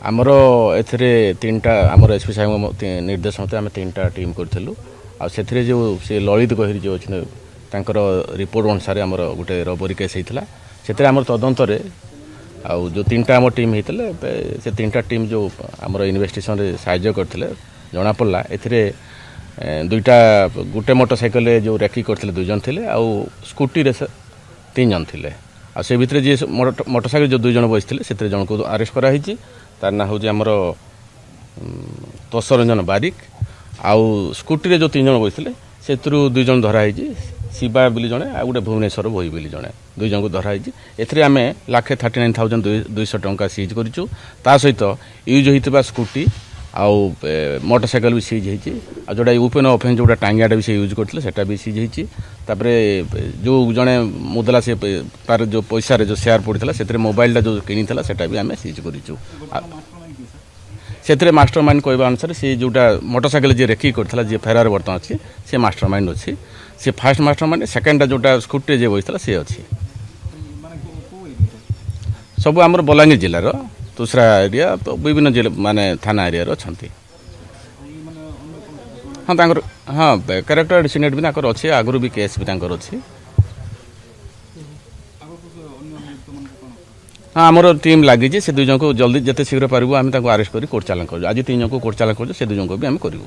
आमर ए3टा आमर एसपी साहब निर्देश मते आम 3टा टीम करूँ आए जो से ललित गहिरी जो अच्छे रिपोर्ट अनुसार आमर गोटे रबरी केस होता से आम तदंत आउ जो 3टा आम टीम होते से 3टा टीम जो आमर इन्वेस्टिगेशन साहाय्य करते जना पड़ा ए 2टा गोटे मोटरसाइकेल जो रेकी करते 2 जन थे आउ स्कूटी रे 3 जन थे आ से भितर जी मोटरसाइकेल जो 2 जन बसते से जन को अरेस्ट कराई तार ना हूँ आमर तोषरंजन बारिक आउ स्कूटी रे जो 3 जन बसते से 2 जन धराई शिवा बोली जड़े आ गोटे भुवनेश्वर भई बोली जड़े 2 जन को धराई एम 1,39,200 टंका सीज करूँ ता सहित यूज होता स्कूटी आउ मोटरसाइकेल भी सीज हो जोटा ओपन ऑफेंस जोटा टांगियाटा भी से यूज करते सेटा भी सीज होतापर जो जड़े मुदला से तार जो पैसा जो शेयर पड़ता से मोबाइलटा जो किनी सेटा भी आम सीज करूँ से मास्टर माइंड कहवा अनुसार से जोटा मोटरसाइकेल जी रेकी करता जी फेरार बर्तमान अच्छी से मास्टर माइंड अच्छी से फास्ट मास्टर माइंड सेकेंडटा जोटा स्कूटी जे बसता सी अच्छी सब आमर बलांगीर जिलार तुसरा एरिया तो विभिन्न जिला माने थाना एरिया अच्छा हाँ हाँ कैरेक्टर एडिसिनेट भी अच्छे आगु भी केस भी अच्छी हाँ आमर टीम लगी से 2 जन को जल्दी जिते शीघ्र पार्बू आम अरेस्ट कर कोर्ट चालान कर आज 3 जन को कोर्ट चालान कर 2 जन को भी आम करूँ।